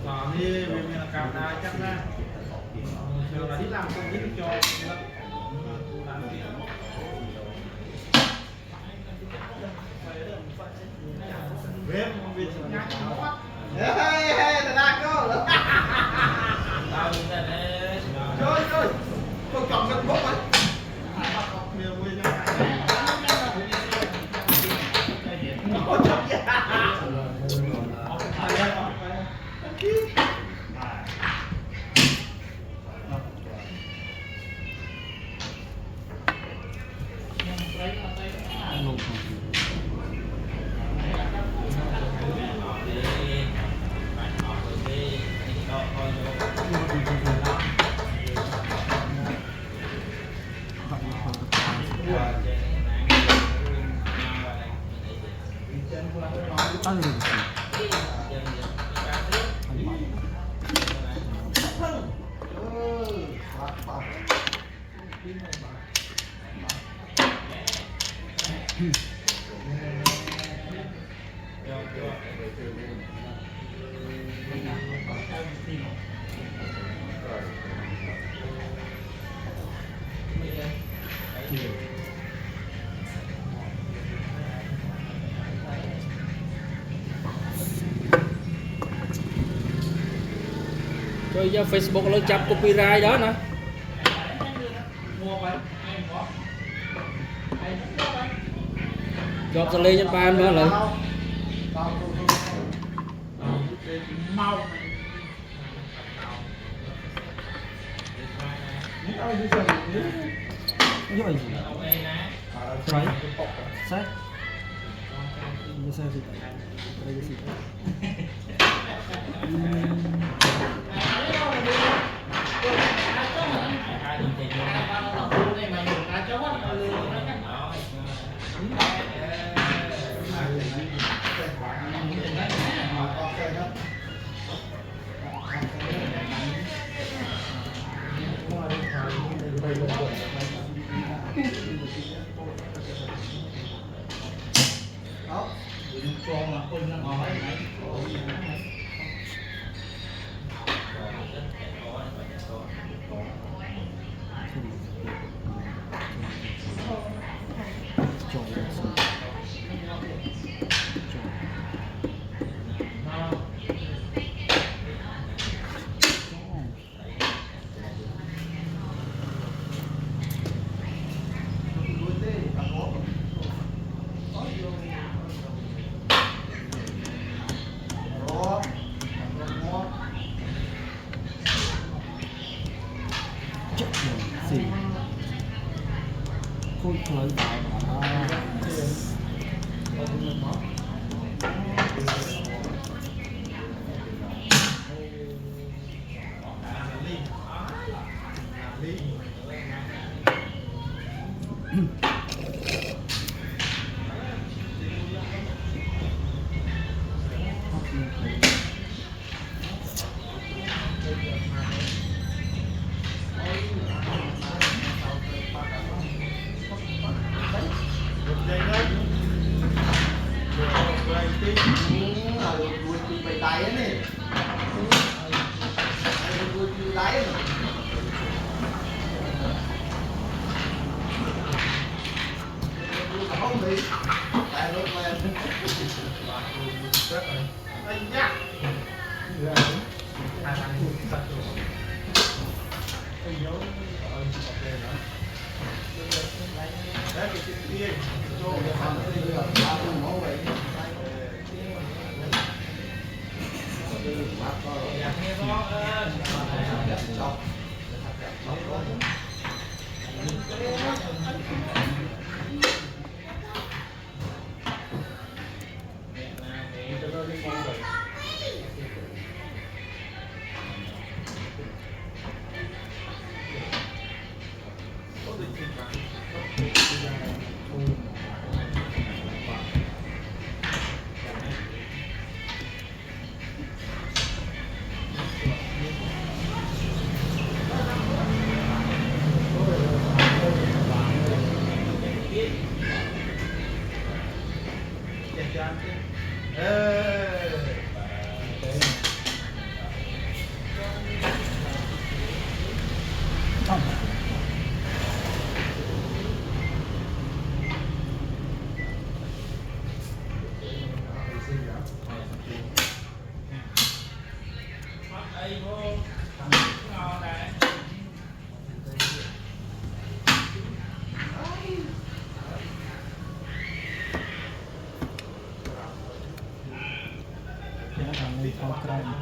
còn đi mình là cào đá chắc ra thường là đi làm công việc cho biết biết nhá hey hey là cô chơi chơi tôi chọn cái bốc ấy chơi do Facebook nó chập copyright đó nè chọp ra lên cho ban đó lại rồi đấy sách như sao gì đây cái gì khôi khởi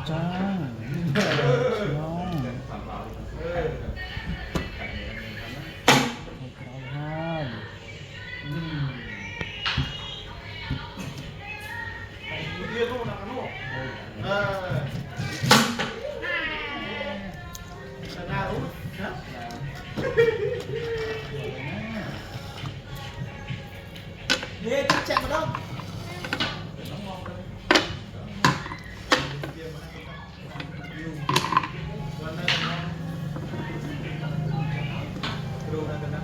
จ้าน้อง เออ ให้ เรียกลูกนะครับลูกเออน่ารู้นะ Nè, chắc chắn mà đâu. วันนั้นดูนะกันนะ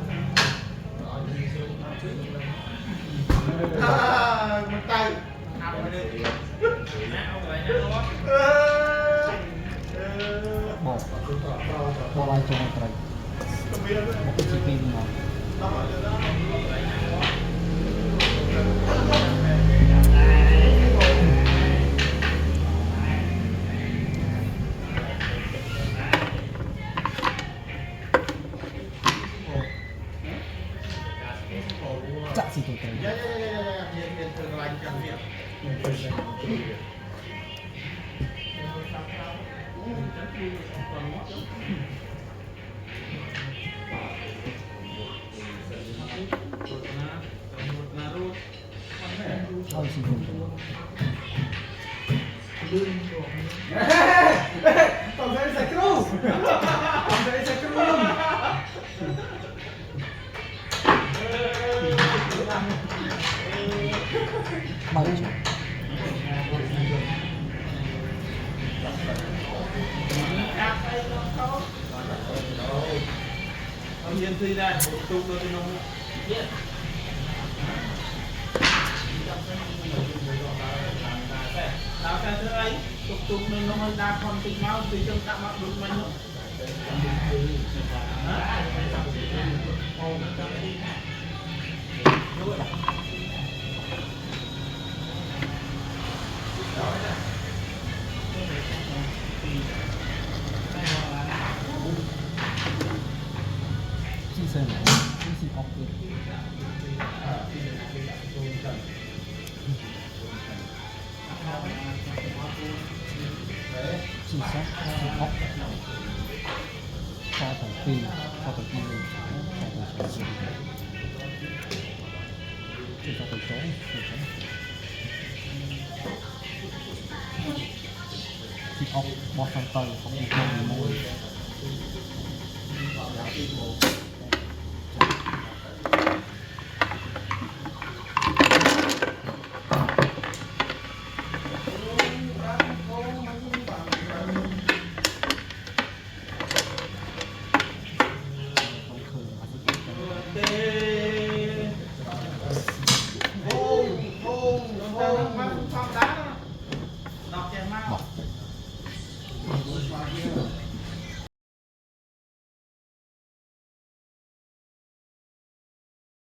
มันไตทำไปเลยนะเอาอะไรนะวะเออ บอกอะไรจงอะไร ต้องมีแล้วด้วย บอกเป็นจีปีนอน ต้องเอาจะต้องเอาอะไรนะวะ จะสิตัวเต็ม Ya, ya, ya, ya, ya, ya, terlanjang dia. Naruh, เข้าสิตัวเต็ม Còn phải sạch luôn. Còn phải sạch luôn. มาเลยจ้ะ เอาเย็นซีได้ตุกโดยตรงเย็นดาวแค่เท่าไรตุกในน้องดาวคนติดเมาติดจนกลับมาดุมันเนาะด้วย ที่เซนที่สิออกเลยสี่ซักสี่ออกพอต่อปีพอต่อปีเลยพอต่อปีที่พอต่อโจ้ที่ออกบอสตันเตอร์ของอีกคนหนึ่ง